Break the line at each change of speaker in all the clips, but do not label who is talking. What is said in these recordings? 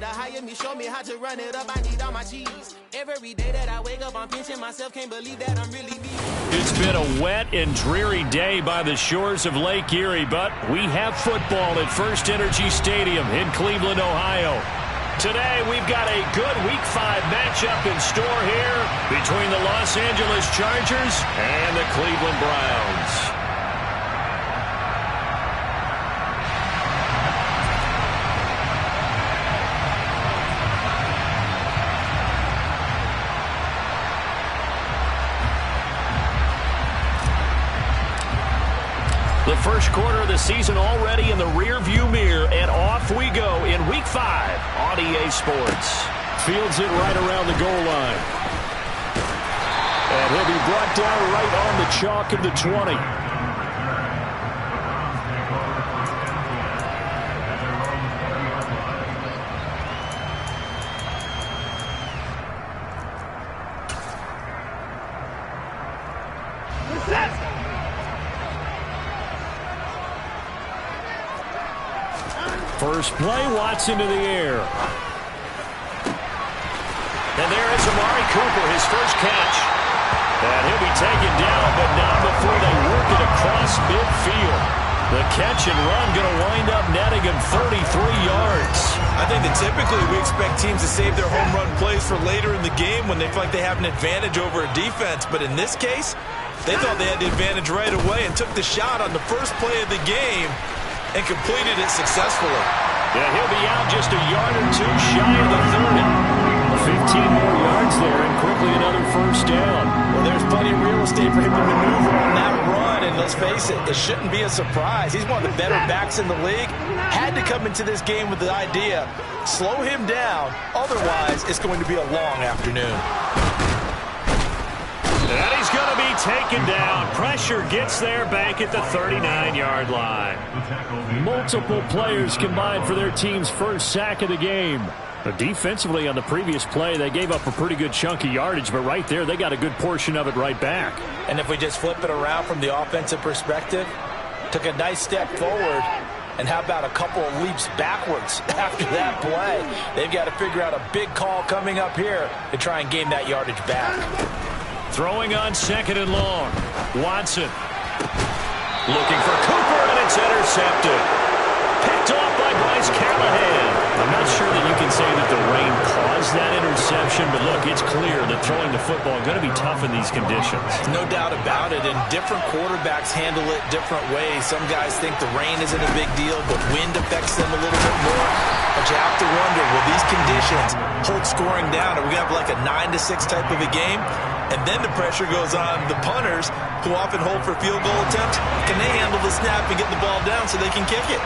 hire me, show me how to run it up. I need all my cheese. Every day that I wake up, I'm pinching myself. Can't believe that I'm really me.
It's been a wet and dreary day by the shores of Lake Erie, but we have football at First Energy Stadium in Cleveland, Ohio. Today, we've got a good Week 5 matchup in store here between the Los Angeles Chargers and the Cleveland Browns. The first quarter of the season already in the rear-view mirror, and off we go in Week 5 on EA Sports. Fields it right around the goal line. And he'll be brought down right on the chalk of the 20. First play, Watson to the air. And there is Amari Cooper, his first catch. And he'll be taken down, but not before they work it across midfield. The catch and run going to wind up netting him 33 yards.
I think that typically we expect teams to save their home run plays for later in the game when they feel like they have an advantage over a defense. But in this case, they thought they had the advantage right away and took the shot on the first play of the game and completed it successfully.
Yeah, he'll be out just a yard or two shy of the 30. 15 more yards there and quickly another first down.
Well, there's plenty of real estate for him to maneuver on that run, and let's face it, it shouldn't be a surprise. He's one of the better backs in the league. Had to come into this game with the idea, slow him down, otherwise it's going to be a long afternoon.
And he's going to be taken down. Pressure gets there back at the 39-yard line. Multiple players combined for their team's first sack of the game. Defensively on the previous play, they gave up a pretty good chunk of yardage, but right there, they got a good portion of it right back.
And if we just flip it around from the offensive perspective, took a nice step forward, and how about a couple of leaps backwards after that play? They've got to figure out a big call coming up here to try and gain that yardage back.
Throwing on second and long. Watson. Looking for Cooper, and it's intercepted. Picked off by Bryce Callahan. I'm not sure that you can say that the rain caused that interception, but look, it's clear that throwing the football is going to be tough in these conditions.
No doubt about it, and different quarterbacks handle it different ways. Some guys think the rain isn't a big deal, but wind affects them a little bit more. But you have to wonder, will these conditions hold scoring down? Are we going to have like a 9-6 type of a game? And then the pressure goes on the punters, who often hold for field goal attempts. Can they handle the snap and get the ball down so they can kick it?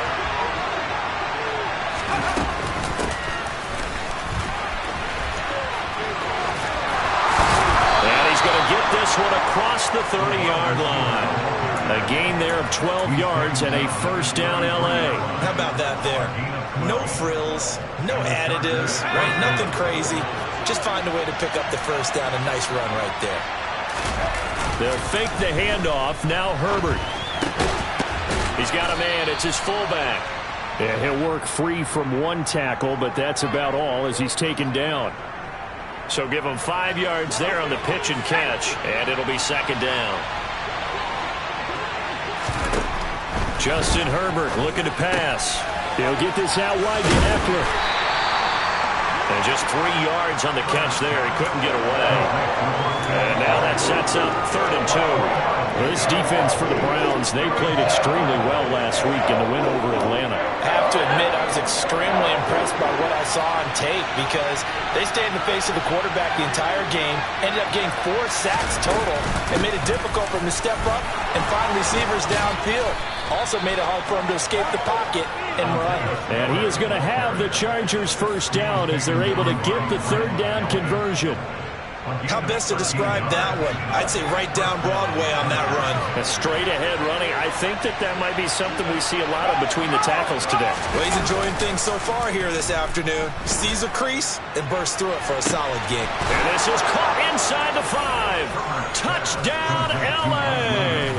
And he's going to get this one across the 30-yard line. A gain there of 12 yards and a first down L.A.
How about that there? No frills, no additives, right? Nothing crazy. Just find a way to pick up the first down. A nice run right there.
They'll fake the handoff. Now Herbert. He's got a man. It's his fullback. And he'll work free from one tackle, but that's about all as he's taken down. So give him 5 yards there on the pitch and catch, and it'll be second down. Justin Herbert looking to pass. He'll get this out wide to Eckler. And just 3 yards on the catch there. He couldn't get away. And now that sets up 3rd and 2. This defense for the Browns, they played extremely well last week in the win over Atlanta.
I have to admit, I was extremely impressed by what I saw on tape because they stayed in the face of the quarterback the entire game, ended up getting 4 sacks total, and made it difficult for him to step up and find receivers downfield. Also made it hard for him to escape the pocket and run.
And he is going to have the Chargers first down as they're able to get the 3rd down conversion.
How best to describe that one? I'd say right down Broadway on that run.
A straight ahead running. I think that might be something we see a lot of between the tackles today.
Well, he's enjoying things so far here this afternoon. Sees a crease and bursts through it for a solid game.
And this is caught inside the 5. Touchdown, L.A.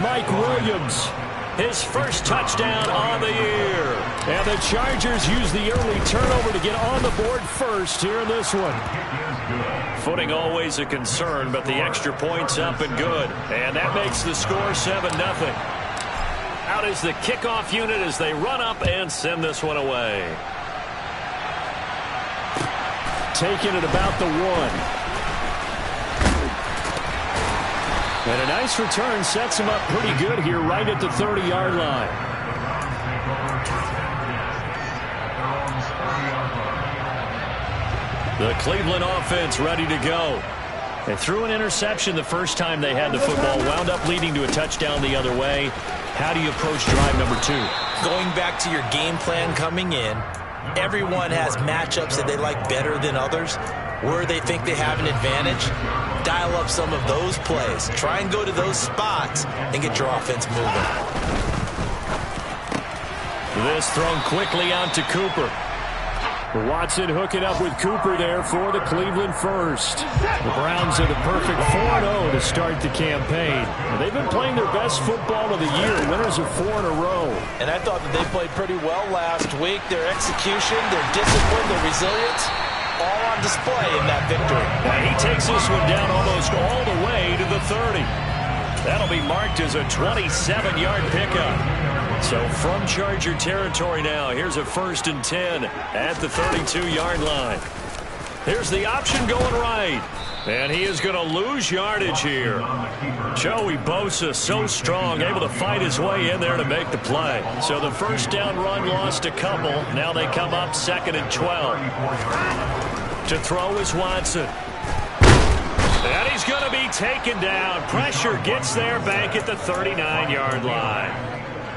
Mike Williams, his first touchdown on the year. And the Chargers use the early turnover to get on the board first here in this one. Footing always a concern, but the extra point's up and good. And that makes the score 7-0. Out is the kickoff unit as they run up and send this one away. Taking it about the 1. And a nice return sets him up pretty good here right at the 30-yard line. The Cleveland offense ready to go. They threw an interception the first time they had the football, wound up leading to a touchdown the other way. How do you approach drive number 2?
Going back to your game plan coming in, everyone has matchups that they like better than others. Where they think they have an advantage, dial up some of those plays. Try and go to those spots and get your offense moving.
This thrown quickly out to Cooper. Watson hooking up with Cooper there for the Cleveland first. The Browns are the perfect 4-0 to start the campaign. They've been playing their best football of the year, winners of 4 in a row.
And I thought that they played pretty well last week. Their execution, their discipline, their resilience, all on display in that victory.
And he takes this one down almost all the way to the 30. That'll be marked as a 27-yard pickup. So from Charger territory now, here's a 1st and 10 at the 32-yard line. Here's the option going right. And he is going to lose yardage here. Joey Bosa, so strong, able to fight his way in there to make the play. So the first down run lost a couple. Now they come up 2nd and 12. To throw is Watson. And he's going to be taken down. Pressure gets there back at the 39-yard line.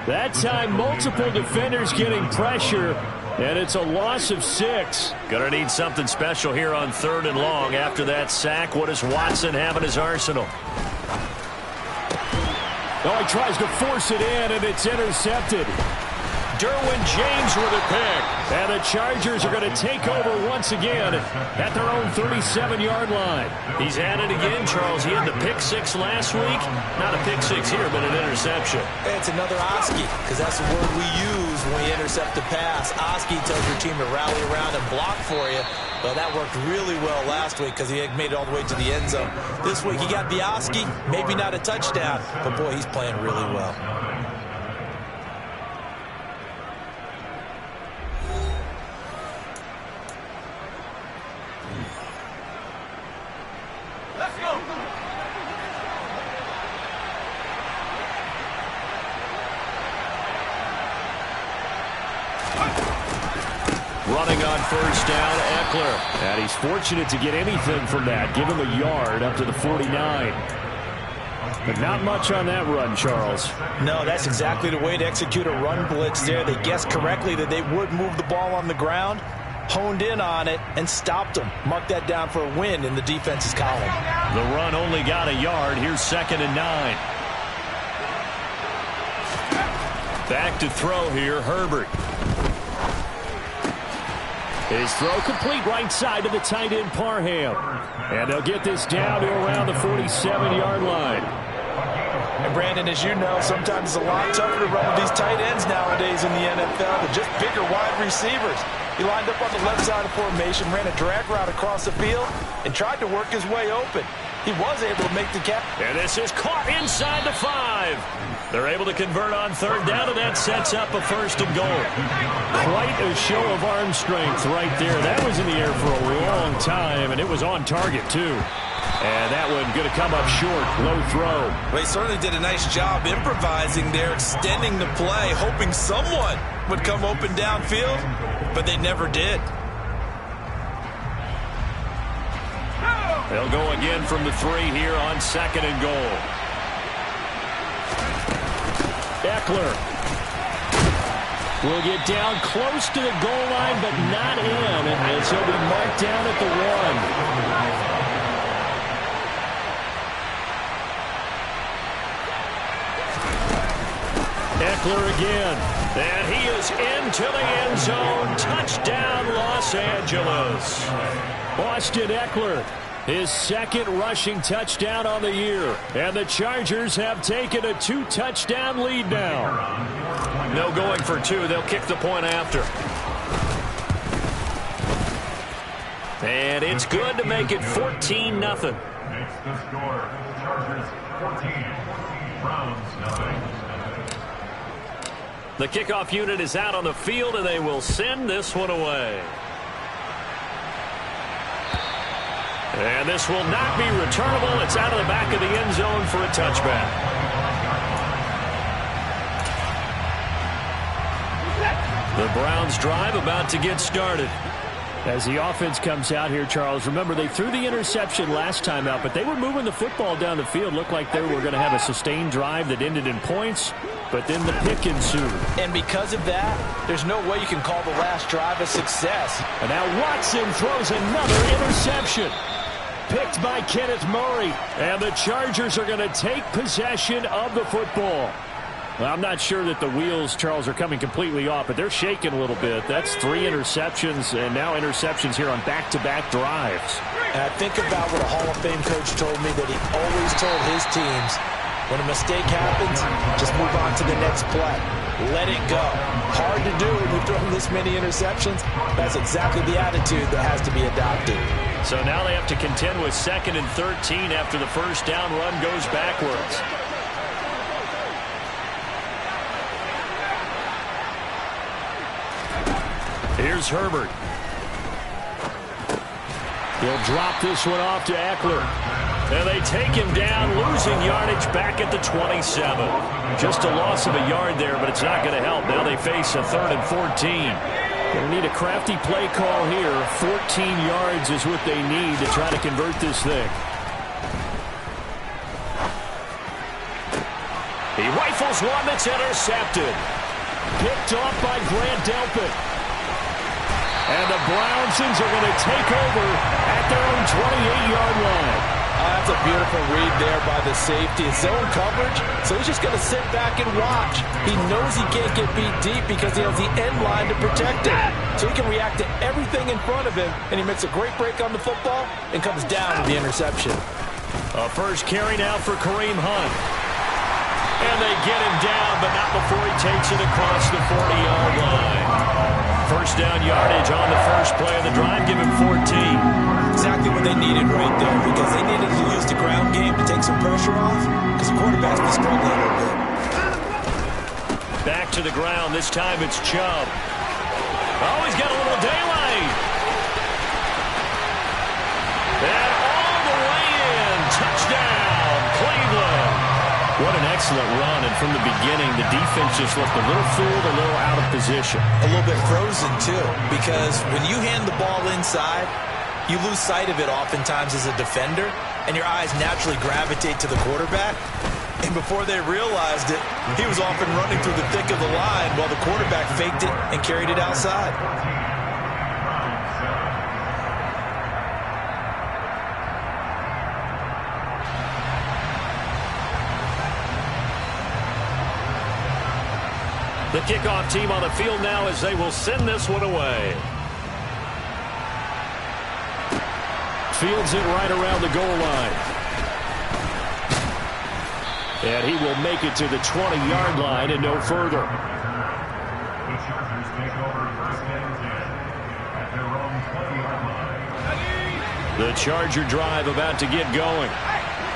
That time, multiple defenders getting pressure, and it's a loss of 6. Going to need something special here on 3rd and long. After that sack, what does Watson have in his arsenal? Oh, he tries to force it in, and it's intercepted. Derwin James with a pick. And the Chargers are going to take over once again at their own 37-yard line. He's at it again, Charles. He had the pick 6 last week. Not a pick 6 here, but an interception.
It's another Oski, because that's the word we use when we intercept the pass. Oski tells your team to rally around and block for you. Well, that worked really well last week because he had made it all the way to the end zone. This week he got the Oski, maybe not a touchdown, but boy, he's playing really well.
Running on 1st down, Eckler. And he's fortunate to get anything from that. Give him a yard up to the 49. But not much on that run, Charles.
No, that's exactly the way to execute a run blitz there. They guessed correctly that they would move the ball on the ground, honed in on it, and stopped them. Mark that down for a win in the defense's column.
The run only got a yard. Here's 2nd and 9. Back to throw here, Herbert. His throw complete right side to the tight end, Parham. And they'll get this down to around the 47-yard line.
And Brandon, as you know, sometimes it's a lot tougher to run with these tight ends nowadays in the NFL. They're just bigger wide receivers. He lined up on the left side of formation, ran a drag route across the field, and tried to work his way open. He was able to make the catch.
And this is caught inside the 5. They're able to convert on 3rd down, and that sets up a 1st and goal. Quite a show of arm strength right there. That was in the air for a long time, and it was on target, too. And that one going to come up short. Low throw.
Well, he certainly did a nice job improvising there, extending the play, hoping someone would come open downfield, but they never did.
They'll go again from the 3 here on 2nd and goal. Eckler will get down close to the goal line, but not in, as he'll be marked down at the 1. Eckler again, and he is into the end zone. Touchdown, Los Angeles. Austin Eckler, his 2nd rushing touchdown on the year. And the Chargers have taken a 2-touchdown lead now. No going for two. They'll kick the point after. And it's good to make it 14-0.
Makes the score. Chargers 14. Browns 0.
The kickoff unit is out on the field, and they will send this one away. And this will not be returnable. It's out of the back of the end zone for a touchback. The Browns drive about to get started.
As the offense comes out here, Charles, remember they threw the interception last time out, but they were moving the football down the field. Looked like they were going to have a sustained drive that ended in points, but then the pick ensued.
And because of that, there's no way you can call the last drive a success.
And now Watson throws another interception. Picked by Kenneth Murray. And the Chargers are going to take possession of the football. Well, I'm not sure that the wheels, Charles, are coming completely off, but they're shaking a little bit. That's 3 interceptions, and now interceptions here on back-to-back drives.
And I think about what a Hall of Fame coach told me, that he always told his teams, when a mistake happens, just move on to the next play. Let it go. Hard to do when you've thrown this many interceptions. That's exactly the attitude that has to be adopted.
So now they have to contend with 2nd and 13 after the first down run goes backwards. Here's Herbert.
He'll drop this one off to Eckler.
And they take him down, losing yardage back at the 27. Just a loss of a yard there, but it's not going to help. Now they face a 3rd and 14.
They need a crafty play call here. 14 yards is what they need to try to convert this thing.
He rifles one that's intercepted.
Picked off by Grant Delpit. And the Brownsons are going to take over at their own 28-yard line.
That's a beautiful read there by the safety. It's zone coverage, so he's just going to sit back and watch. He knows he can't get beat deep because he has the end line to protect him. So he can react to everything in front of him, and he makes a great break on the football and comes down with the interception.
A first carry now for Kareem Hunt. And they get him down, but not before he takes it across the 40-yard line. First down yardage on the first play of the drive. Give him 14.
Exactly what they needed right there, because they needed to use the ground game to take some pressure off, because the quarterback's been struggling a little bit.
Back to the ground. This time it's Chubb. Oh, he's got a little daylight. And all the way in. Touchdown, Cleveland. What an excellent run, and from the beginning, the defense just looked a little fooled, a little out of position.
A little bit frozen, too, because when you hand the ball inside, you lose sight of it oftentimes as a defender, and your eyes naturally gravitate to the quarterback. And before they realized it, he was off and running through the thick of the line while the quarterback faked it and carried it outside.
The kickoff team on the field now as they will send this one away.
Fields it right around the goal line. And he will make it to the 20-yard line and no further.
The Chargers take over 1st and 10 at their own 20-yard line.
The Charger drive about to get going.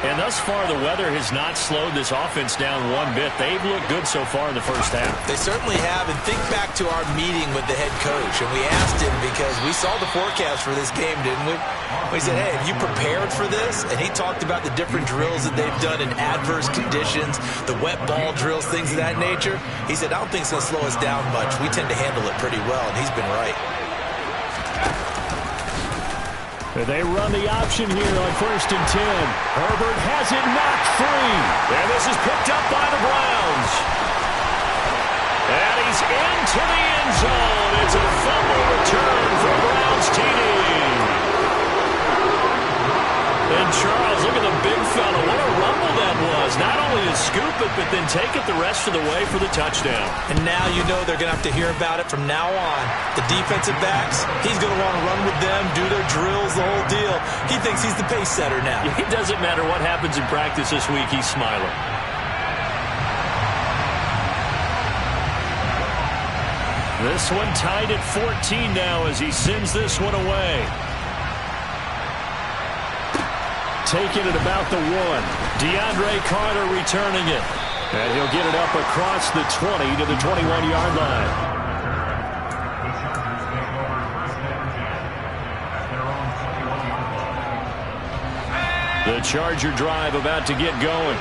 And thus far, the weather has not slowed this offense down one bit. They've looked good so far in the first half.
They certainly have. And think back to our meeting with the head coach. And we asked him, because we saw the forecast for this game, didn't we? We said, hey, have you prepared for this? And he talked about the different drills that they've done in adverse conditions, the wet ball drills, things of that nature. He said, I don't think it's going to slow us down much. We tend to handle it pretty well, and he's been right.
They run the option here on 1st and 10. Herbert has it knocked free.
And this is picked up by the Browns. And he's into the end zone. It's a fumble return for Browns TD. And Charles, look at the big fella. What a rumble that was. Not only to scoop it, but then take it the rest of the way for the touchdown.
And now you know they're going to have to hear about it from now on. The defensive backs, he's going to want to run with them, do their drills, the whole deal. He thinks he's the pace setter now.
It doesn't matter what happens in practice this week, he's smiling.
This one tied at 14 now as he sends this one away. Taking it about the 1. DeAndre Carter returning it. And he'll get it up across the 20 to the 21-yard line. The Charger drive about to get going.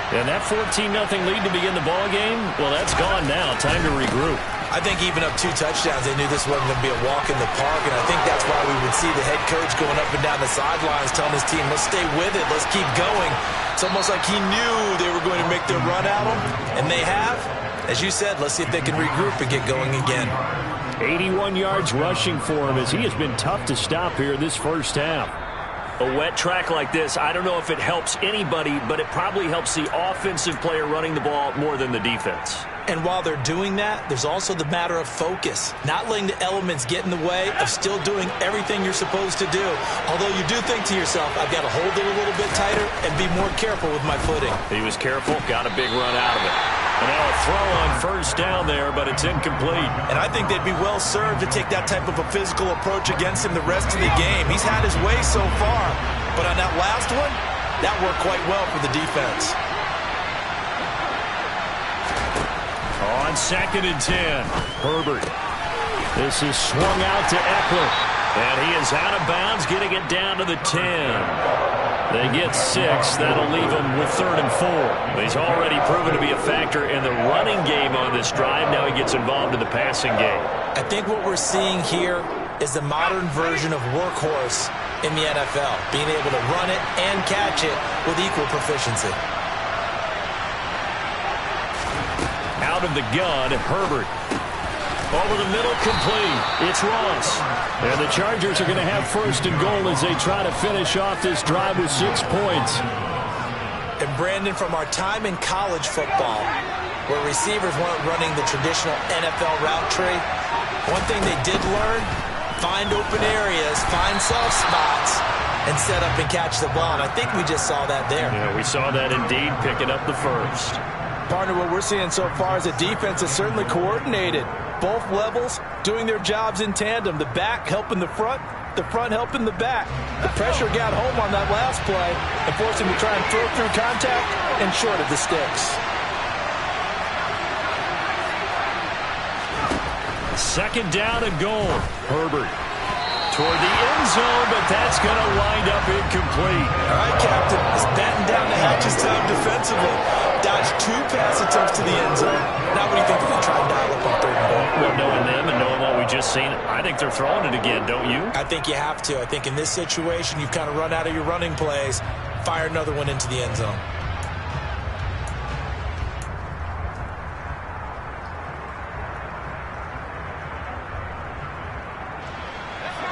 And that 14-0 lead to begin the ball game, well, that's gone now. Time to regroup.
I think even up 2 touchdowns, they knew this wasn't going to be a walk in the park, and I think that's why we would see the head coach going up and down the sidelines telling his team, let's stay with it, let's keep going. It's almost like he knew they were going to make their run at him, and they have. As you said, let's see if they can regroup and get going again.
81 yards rushing for him as he has been tough to stop here this first half. A wet track like this, I don't know if it helps anybody, but it probably helps the offensive player running the ball more than the defense.
And while they're doing that, there's also the matter of focus. Not letting the elements get in the way of still doing everything you're supposed to do. Although you do think to yourself, I've got to hold it a little bit tighter and be more careful with my footing.
He was careful, got a big run out of it. And now a throw on first down there, but it's incomplete.
And I think they'd be well served to take that type of a physical approach against him the rest of the game. He's had his way so far, but on that last one, that worked quite well for the defense.
On 2nd and 10, Herbert. This is swung out to Eckler. And he is out of bounds, getting it down to the 10. They get 6. That'll leave him with 3rd and 4. He's already proven to be a factor in the running game on this drive. Now he gets involved in the passing game.
I think what we're seeing here is the modern version of workhorse in the NFL, being able to run it and catch it with equal proficiency.
Out of the gun, Herbert. Over the middle, complete. It's Ross. And the Chargers are going to have 1st and goal as they try to finish off this drive with 6 points.
And Brandon, from our time in college football, where receivers weren't running the traditional NFL route tree, one thing they did learn, find open areas, find soft spots, and set up and catch the ball. And I think we just saw that there.
Yeah, we saw that indeed, picking up the first.
Partner, what we're seeing so far is a defense is certainly coordinated. Both levels doing their jobs in tandem. The back helping the front helping the back. The pressure got home on that last play and forced him to try and throw through contact and short of the sticks.
2nd down and goal. Herbert toward the end zone, but that's going to wind up incomplete.
All right, Captain. It's batten down the hatches time defensively. Dodged 2 pass attempts to the end zone. Now what do you think they're going to try and dial up on 3rd and goal?
Well, knowing them and knowing what we just seen, I think they're throwing it again, don't you?
I think you have to. I think in this situation, you've kind of run out of your running plays. Fire another one into the end zone.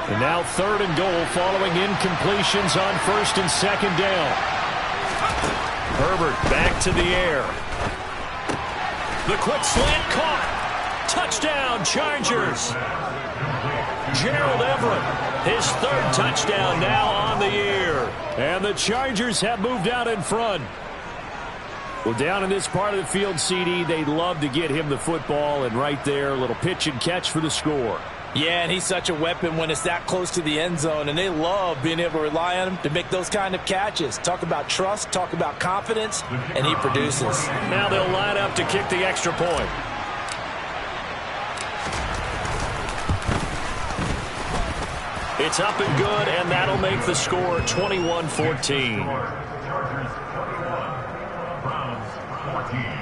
And now 3rd and goal following incompletions on 1st and 2nd down. Herbert back to the air. The quick slant caught. Touchdown, Chargers. Gerald Everett, his 3rd touchdown now on the year. And the Chargers have moved out in front. Well, down in this part of the field, CD, they love to get him the football, and right there, a little pitch and catch for the score.
Yeah, and he's such a weapon when it's that close to the end zone, and they love being able to rely on him to make those kind of catches. Talk about trust, talk about confidence, and he produces.
Now they'll line up to kick the extra point. It's up and good, and that'll make the score 21-14.
Chargers 21, Browns 14.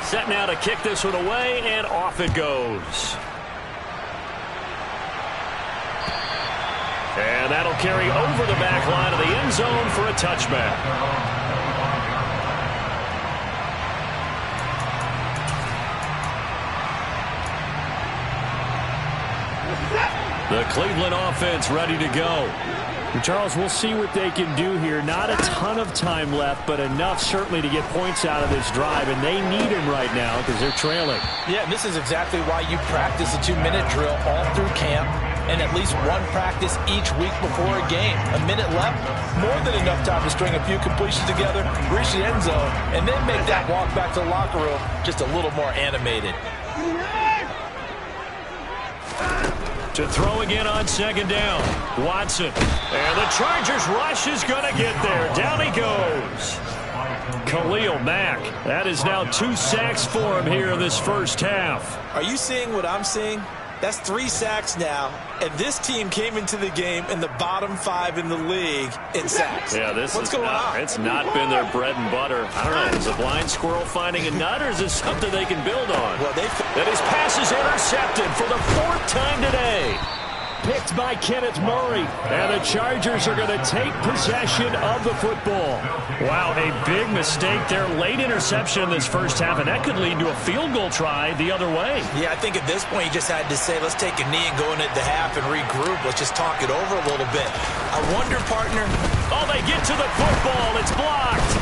Set now to kick this one away, and off it goes. And that'll carry over the back line of the end zone for a touchback. The Cleveland offense ready to go. Charles, we'll see what they can do here. Not a ton of time left, but enough certainly to get points out of this drive, and they need him right now because they're trailing.
Yeah, this is exactly why you practice a 2-minute drill all through camp. and at least one practice each week before a game. A minute left, more than enough time to string a few completions together, reach the end zone, and then make that walk back to the locker room just a little more animated.
To throw again on second down. Watson. And the Chargers rush is going to get there. Down he goes. Khalil Mack. That is now 2 sacks for him here in this first half.
Are you seeing what I'm seeing? That's 3 sacks now, and this team came into the game in the bottom 5 in the league in sacks.
Yeah,
What's going on?
It's not been their bread and butter. I don't know. Is a blind squirrel finding a nut, or is this something they can build on?
Well,
that his pass is intercepted for the 4th time today. Picked by Kenneth Murray. And the Chargers are going to take possession of the football. Wow, a big mistake there. Late interception in this first half, and that could lead to a field goal try the other way.
Yeah, I think at this point you just had to say, let's take a knee and go into the half and regroup. Let's just talk it over a little bit. I wonder, partner.
Oh, they get to the football. It's blocked.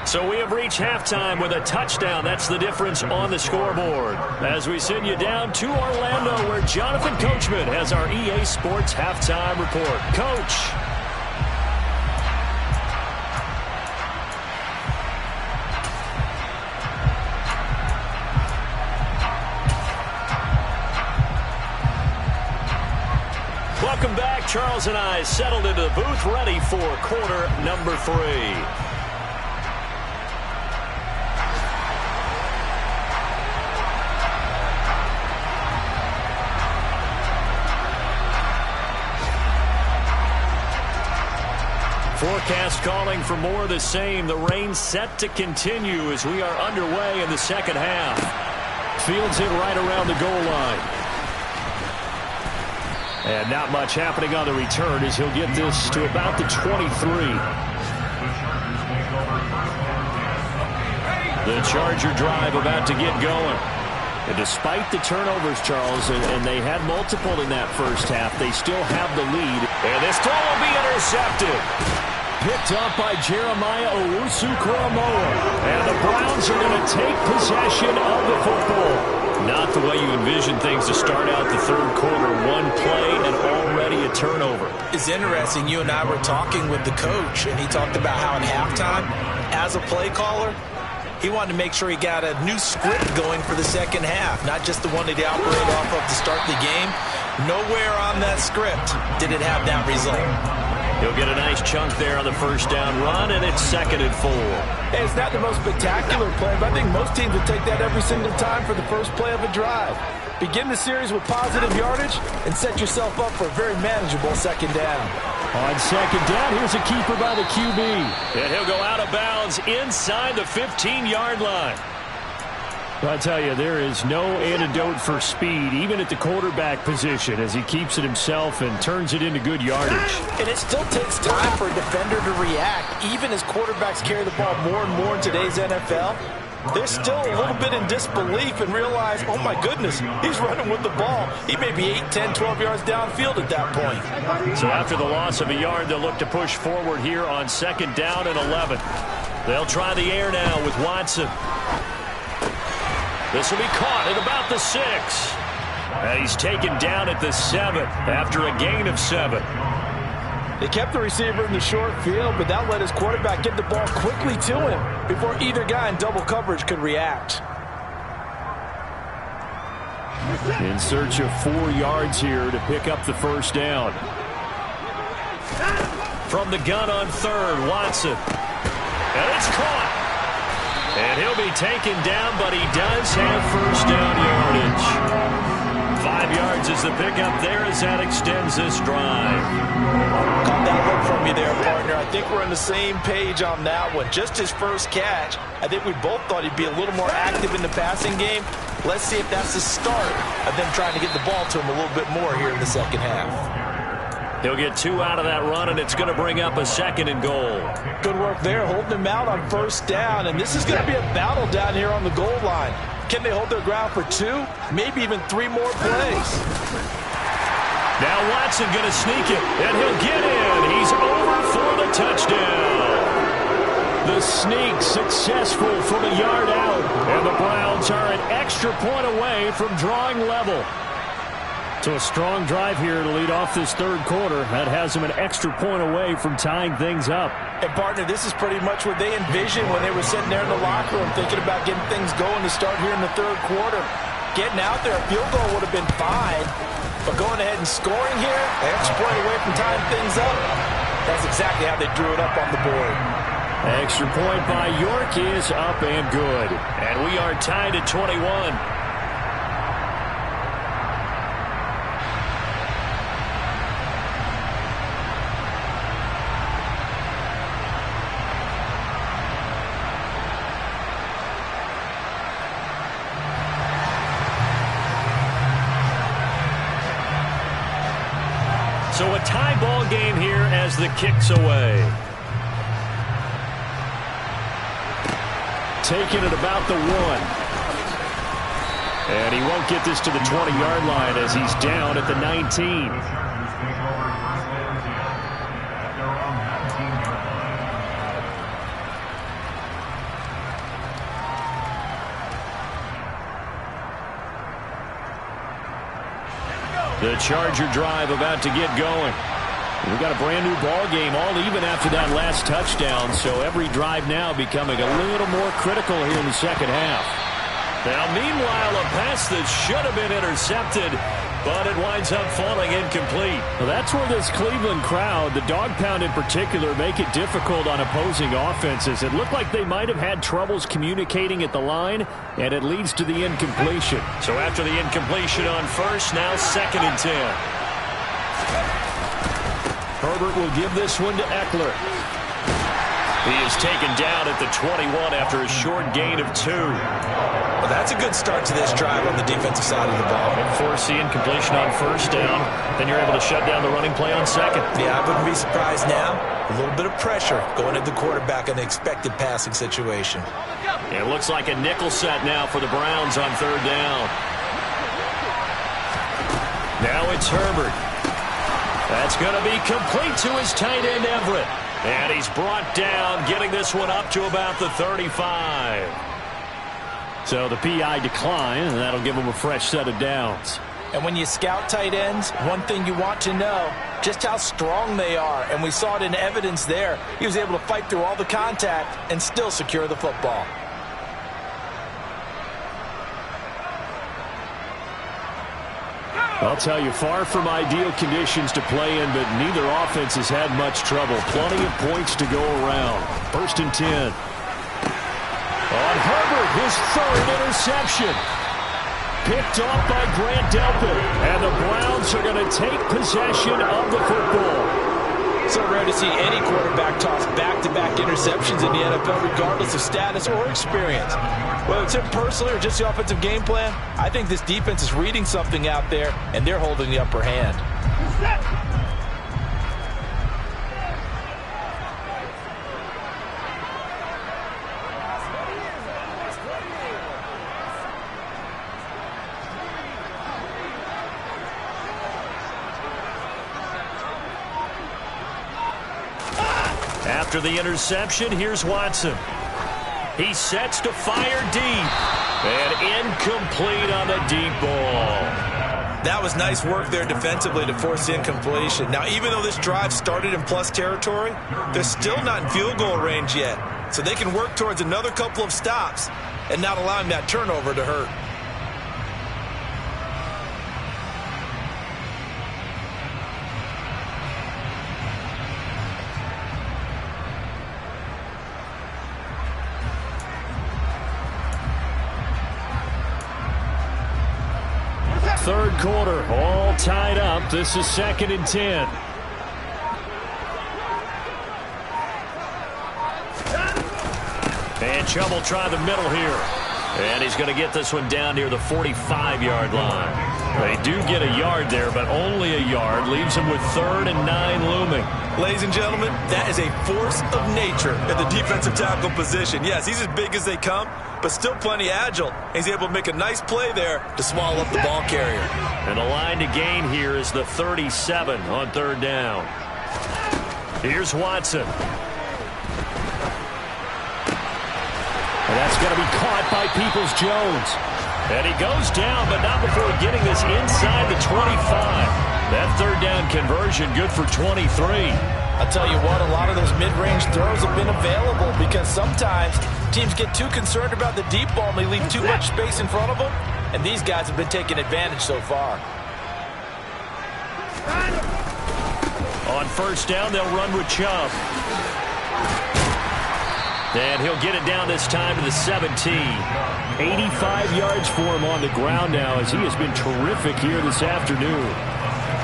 So we have reached halftime with a touchdown. That's the difference on the scoreboard. As we send you down to Orlando, where Jonathan Coachman has our EA Sports halftime report. Coach. Welcome back. Charles and I settled into the booth, ready for quarter number 3. Forecast calling for more of the same. The rain set to continue as we are underway in the second half. Fields it right around the goal line. And not much happening on the return as he'll get this to about the 23. The Charger drive about to get going. And despite the turnovers, Charles, and they had multiple in that first half, they still have the lead. And this throw will be intercepted. Picked up by Jeremiah Owusu-Koramoah. And the Browns are going to take possession of the football. Not the way you envision things to start out the third quarter. One play and already a turnover.
It's interesting. You and I were talking with the coach, and he talked about how at halftime, as a play caller, he wanted to make sure he got a new script going for the second half, not just the one that he operated off of to start the game. Nowhere on that script did it have that result.
He'll get a nice chunk there on the first down run, and it's 2nd and 4.
Hey, it's not the most spectacular play, but I think most teams would take that every single time for the first play of a drive. Begin the series with positive yardage and set yourself up for a very manageable second down.
On second down, here's a keeper by the QB. And he'll go out of bounds inside the 15-yard line. I tell you, there is no antidote for speed, even at the quarterback position, as he keeps it himself and turns it into good yardage.
And it still takes time for a defender to react, even as quarterbacks carry the ball more and more in today's NFL. They're still a little bit in disbelief and realize, oh my goodness, he's running with the ball. He may be 8, 10, 12 yards downfield at that point.
So after the loss of a yard, they'll look to push forward here on 2nd down and 11. They'll try the air now with Watson. This will be caught at about the 6. And he's taken down at the 7 after a gain of 7.
They kept the receiver in the short field, but that let his quarterback get the ball quickly to him before either guy in double coverage could react.
In search of 4 yards here to pick up the first down. From the gun on 3rd, Watson. And it's caught. And he'll be taken down, but he does have first down yardage. 5 yards is the pickup there as that extends this drive.
Caught that look from you there, partner. I think we're on the same page on that one. Just his first catch, I think we both thought he'd be a little more active in the passing game. Let's see if that's the start of them trying to get the ball to him a little bit more here in the second half.
He'll get 2 out of that run, and it's going to bring up a 2nd and goal.
Good work there, holding him out on first down, and this is going to be a battle down here on the goal line. Can they hold their ground for 2, maybe even 3 more plays?
Now Watson going to sneak it, and he'll get in. He's over for the touchdown. The sneak successful from a yard out. And the Browns are an extra point away from drawing level. So a strong drive here to lead off this third quarter. That has them an extra point away from tying things up.
And, partner, this is pretty much what they envisioned when they were sitting there in the locker room thinking about getting things going to start here in the third quarter. Getting out there, a field goal would have been fine. But going ahead and scoring here, an extra point away from tying things up, that's exactly how they drew it up on the board.
Extra point by York is up and good.
And we are tied at 21.
So a tie ball game here as the kick's away. Taking it about the 1. And he won't get this to the 20-yard line as he's down at the 19. The Charger drive about to get going. We've got a brand new ball game, all even after that last touchdown, so every drive now becoming a little more critical here in the second half. Now, meanwhile, a pass that should have been intercepted, but it winds up falling incomplete. Well, that's where this Cleveland crowd, the dog pound in particular, make it difficult on opposing offenses. It looked like they might have had troubles communicating at the line, and it leads to the incompletion.
So after the incompletion on first, now 2nd and 10.
Herbert will give this one to Eckler.
He is taken down at the 21 after a short gain of 2.
Well, that's a good start to this drive on the defensive side of the ball.
And force the incompletion on first down. Then you're able to shut down the running play on second.
Yeah, I wouldn't be surprised now. A little bit of pressure going at the quarterback in the expected passing situation.
It looks like a nickel set now for the Browns on third down. Now it's Herbert. That's going to be complete to his tight end, Everett. And he's brought down, getting this one up to about the 35.
So the PI decline, and that'll give him a fresh set of downs.
And when you scout tight ends, one thing you want to know, just how strong they are. And we saw it in evidence there. He was able to fight through all the contact and still secure the football.
I'll tell you, far from ideal conditions to play in, but neither offense has had much trouble. Plenty of points to go around. 1st and 10. On Herbert, his 3rd interception. Picked off by Grant Delpit. And the Browns are going to take possession of the football.
So rare to see any quarterback toss back-to-back interceptions in the NFL, regardless of status or experience. Whether it's him personally or just the offensive game plan, I think this defense is reading something out there, and they're holding the upper hand.
After the interception, here's Watson. He sets to fire deep. And incomplete on the deep ball.
That was nice work there defensively to force the incompletion. Now, even though this drive started in plus territory, they're still not in field goal range yet. So they can work towards another couple of stops and not allowing that turnover to hurt.
Third quarter, all tied up. This is 2nd and 10.
And Chubb will try the middle here. And he's going to get this one down near the 45-yard line. They do get a yard there, but only a yard. Leaves him with 3rd and 9 looming.
Ladies and gentlemen, that is a force of nature in the defensive tackle position. Yes, he's as big as they come, but still plenty agile. He's able to make a nice play there to swallow up the ball carrier.
And the line to gain here is the 37 on third down. Here's Watson.
And that's going to be caught by Peoples-Jones. And he goes down, but not before getting this inside the 25. That third down conversion good for 23.
I'll tell you what, a lot of those mid-range throws have been available because sometimes teams get too concerned about the deep ball and they leave too much space in front of them. And these guys have been taking advantage so far.
On first down, they'll run with Chubb. And he'll get it down this time to the 17. 85 yards for him on the ground now as he has been terrific here this afternoon.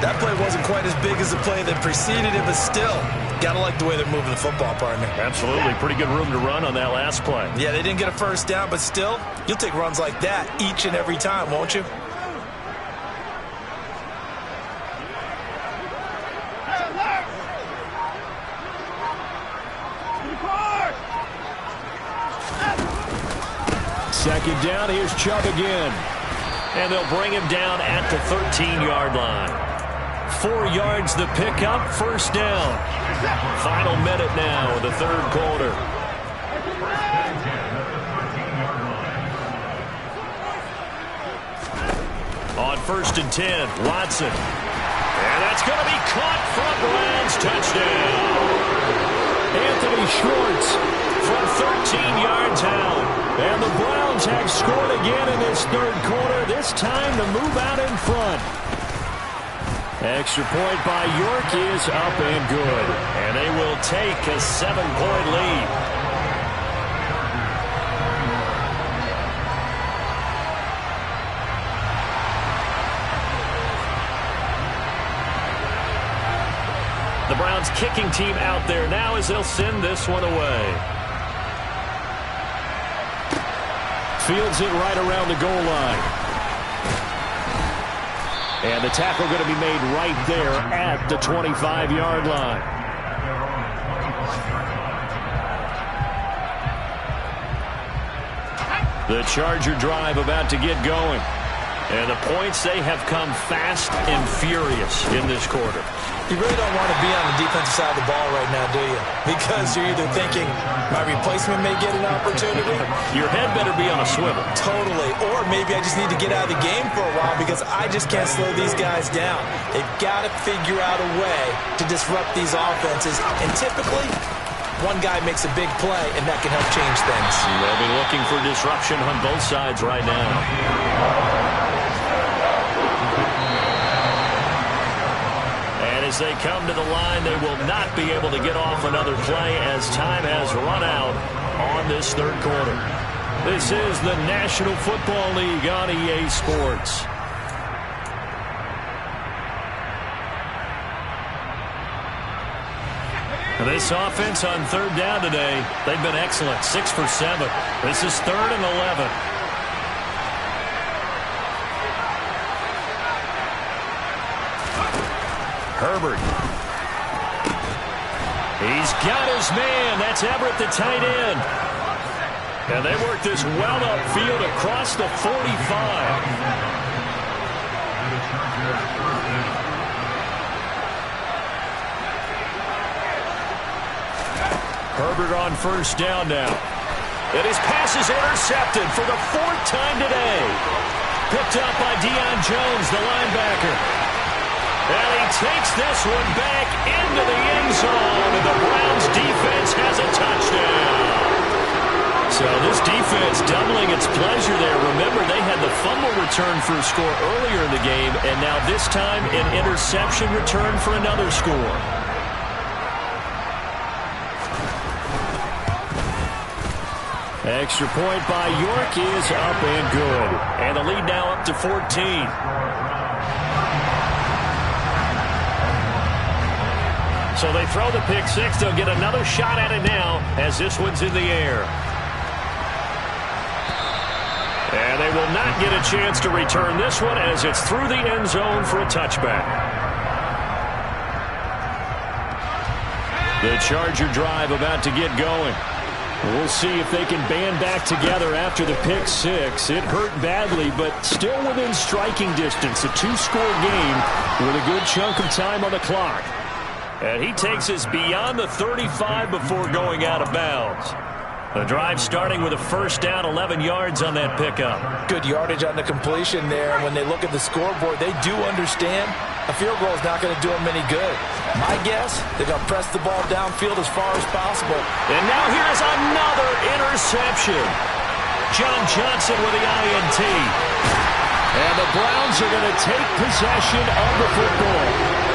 That play wasn't quite as big as the play that preceded it, but still, gotta like the way they're moving the football, partner.
Absolutely. Pretty good room to run on that last play.
Yeah, they didn't get a first down, but still, you'll take runs like that each and every time, won't you?
Second down, here's Chubb again. And they'll bring him down at the 13-yard line. 4 yards the pickup, first down. Final minute now of the third quarter. On first and 10, Watson. And that's going to be caught from Browns, touchdown. Anthony Schwartz from 13 yards out. And the Browns have scored again in this third quarter, this time to move out in front. Extra point by York is up and good. And they will take a 7-point lead. The Browns kicking team out there now as they'll send this one away. Fields it right around the goal line. And the tackle going to be made right there at the 25-yard line. The Charger drive about to get going. And the points, they have come fast and furious in this quarter.
You really don't want to be on the defensive side of the ball right now, do you? Because you're either thinking, my replacement may get an opportunity.
Your head better be on a swivel.
Totally. Or maybe I just need to get out of the game for a while because I just can't slow these guys down. They've got to figure out a way to disrupt these offenses. And typically, one guy makes a big play, and that can help change things.
They'll be looking for disruption on both sides right now. As they come to the line, they will not be able to get off another play as time has run out on this third quarter. This is the National Football League on EA Sports. This offense on third down today, they've been excellent. 6 for 7. This is 3rd and 11. Herbert. He's got his man. That's Everett, the tight end. And they work this well upfield across the 45. Herbert on first down now. And his pass is intercepted for the 4th time today. Picked up by Deion Jones, the linebacker. And he takes this one back into the end zone, and the Browns defense has a touchdown. So this defense doubling its pleasure there. Remember, they had the fumble return for a score earlier in the game, and now this time an interception return for another score. Extra point by York is up and good. And the lead now up to 14. So they throw the pick six. They'll get another shot at it now as this one's in the air. And they will not get a chance to return this one as it's through the end zone for a touchback. The Charger drive about to get going. We'll see if they can band back together after the pick six. It hurt badly, but still within striking distance. A 2-score game with a good chunk of time on the clock. And he takes us beyond the 35 before going out of bounds.
The drive starting with a first down, 11 yards on that pickup.
Good yardage on the completion there. And when they look at the scoreboard, they do understand a field goal is not going to do them any good. My guess, they're going to press the ball downfield as far as possible.
And now here's another interception. John Johnson with the INT. And the Browns are going to take possession of the football.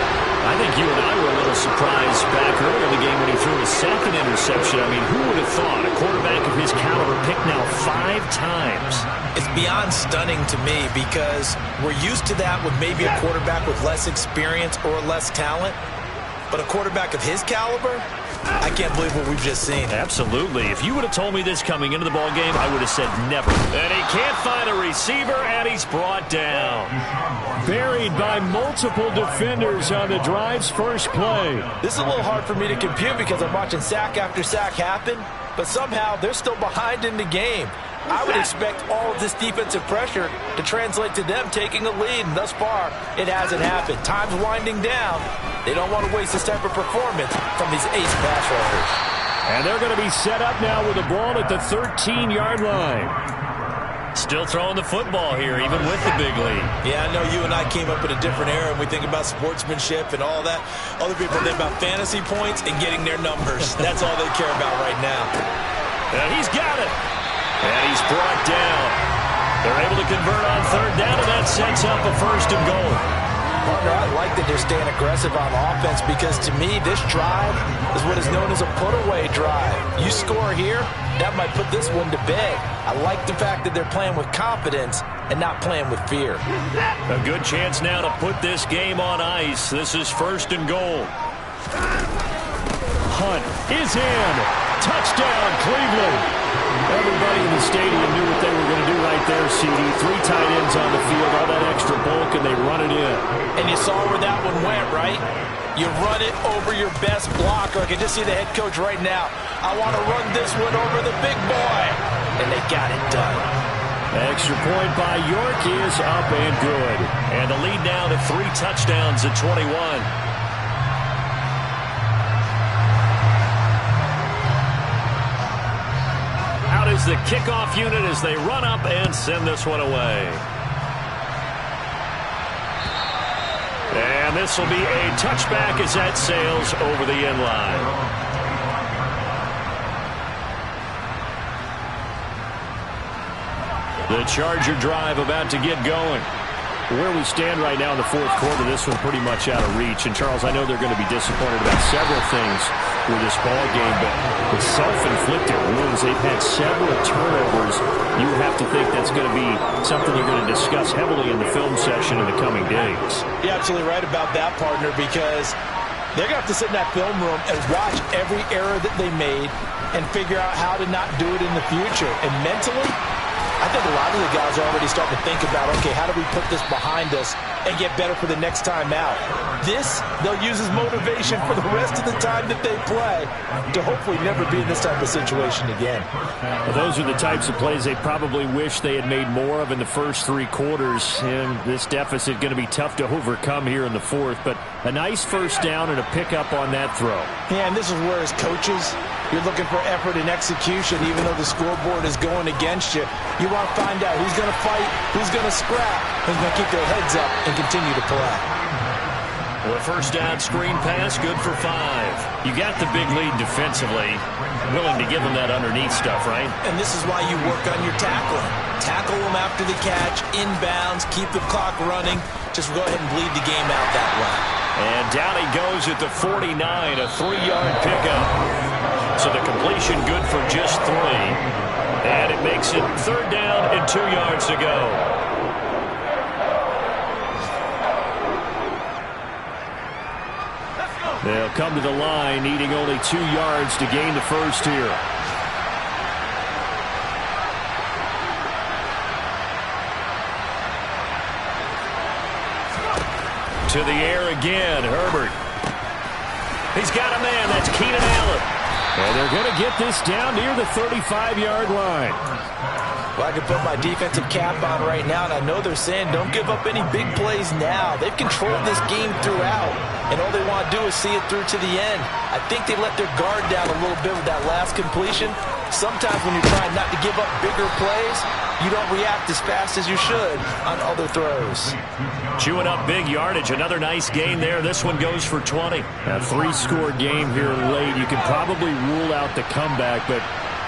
I think you and I were a little surprised back earlier in the game when he threw his second interception. I mean, who would have thought a quarterback of his caliber picked now 5 times?
It's beyond stunning to me because we're used to that with maybe a quarterback with less experience or less talent. But a quarterback of his caliber, I can't believe what we've just seen.
Absolutely. If you would have told me this coming into the ball game, I would have said never. And he can't find a receiver, and he's brought down.
Buried by multiple defenders on the drive's first play.
This is a little hard for me to compute because I'm watching sack after sack happen, but somehow they're still behind in the game. I would expect all of this defensive pressure to translate to them taking a lead, and thus far, it hasn't happened. Time's winding down. They don't want to waste this type of performance from these ace pass rushers.
And they're going to be set up now with the ball at the 13-yard line.
Still throwing the football here, even with the big lead.
Yeah, I know you and I came up in a different era, and we think about sportsmanship and all that. Other people think about fantasy points and getting their numbers. That's all they care about right now.
And he's got it. And he's brought down. They're able to convert on third down, and that sets up a first and goal.
Partner, I like that they're staying aggressive on offense because, to me, this drive is what is known as a put-away drive. You score here, that might put this one to bed. I like the fact that they're playing with confidence and not playing with fear.
A good chance now to put this game on ice. This is first and goal.
Hunt is in. Touchdown, Cleveland. Everybody in the stadium knew what they were going to do right there, CD. 3 tight ends on the field, all that extra bulk, and they run it in.
And you saw where that one went, right? You run it over your best blocker. I can just see the head coach right now. I want to run this one over the big boy. And they got it done.
Extra point by York is up and good.
And the lead now to 3 touchdowns at 21. Out is the kickoff unit as they run up and send this one away. And this will be a touchback as that sails over the end line. The Charger drive about to get going. Where we stand right now in the fourth quarter, this one pretty much out of reach. And, Charles, I know they're going to be disappointed about several things with this ball game, but with self-inflicted wounds, they've had several turnovers. You have to think that's going to be something they're going to discuss heavily in the film session in the coming days.
You're absolutely right about that, partner, because they're going to have to sit in that film room and watch every error that they made and figure out how to not do it in the future. And mentally, I think a lot of the guys are already starting to think about, okay, how do we put this behind us and get better for the next time out? This, they'll use as motivation for the rest of the time that they play to hopefully never be in this type of situation again.
Well, those are the types of plays they probably wish they had made more of in the first 3 quarters. And this deficit going to be tough to overcome here in the fourth. But a nice first down and a pickup on that throw.
Yeah, and this is where, as coaches, you're looking for effort and execution, even though the scoreboard is going against you. You want to find out who's going to fight, who's going to scrap, who's going to keep their heads up and continue to play.
The first down screen pass, good for 5. You got the big lead defensively. Willing to give them that underneath stuff, right?
And this is why you work on your tackling. Tackle them after the catch, inbounds, keep the clock running. Just go ahead and bleed the game out that way.
And down he goes at the 49, a 3-yard pickup. So the completion good for just 3. And it makes it 3rd down and 2 yards to go.
They'll come to the line, needing only 2 yards to gain the first here.
To the air again, Herbert. He's got a man, that's Keenan Allen.
And they're going to get this down near the 35-yard line.
Well, I can put my defensive cap on right now, and I know they're saying don't give up any big plays now. They've controlled this game throughout, and all they want to do is see it through to the end. I think they let their guard down a little bit with that last completion. Sometimes when you're trying not to give up bigger plays, you don't react as fast as you should on other throws.
Chewing up big yardage. Another nice gain there. This one goes for 20.
A 3-score game here late. You can probably rule out the comeback, but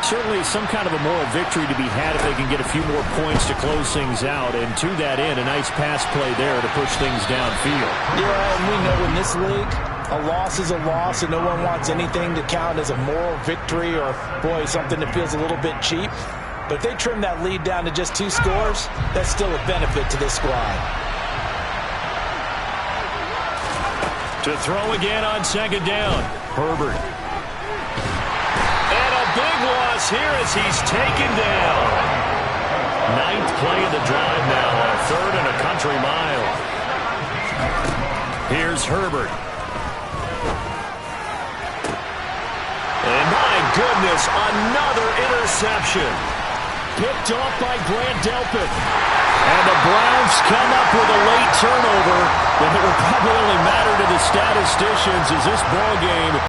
certainly some kind of a moral victory to be had if they can get a few more points to close things out. And to that end, a nice pass play there to push things downfield.
Yeah, and we know in this league, a loss is a loss, and no one wants anything to count as a moral victory or, boy, something that feels a little bit cheap. But if they trim that lead down to just 2 scores, that's still a benefit to this squad.
To throw again on second down, Herbert.
And a big loss here as he's taken down. 9th play of the drive now on 3rd and a country mile. Here's Herbert. And my goodness, another interception.
Picked off by Grant Delpit. And the Browns come up with a late turnover that will probably only matter to the statisticians as this ball game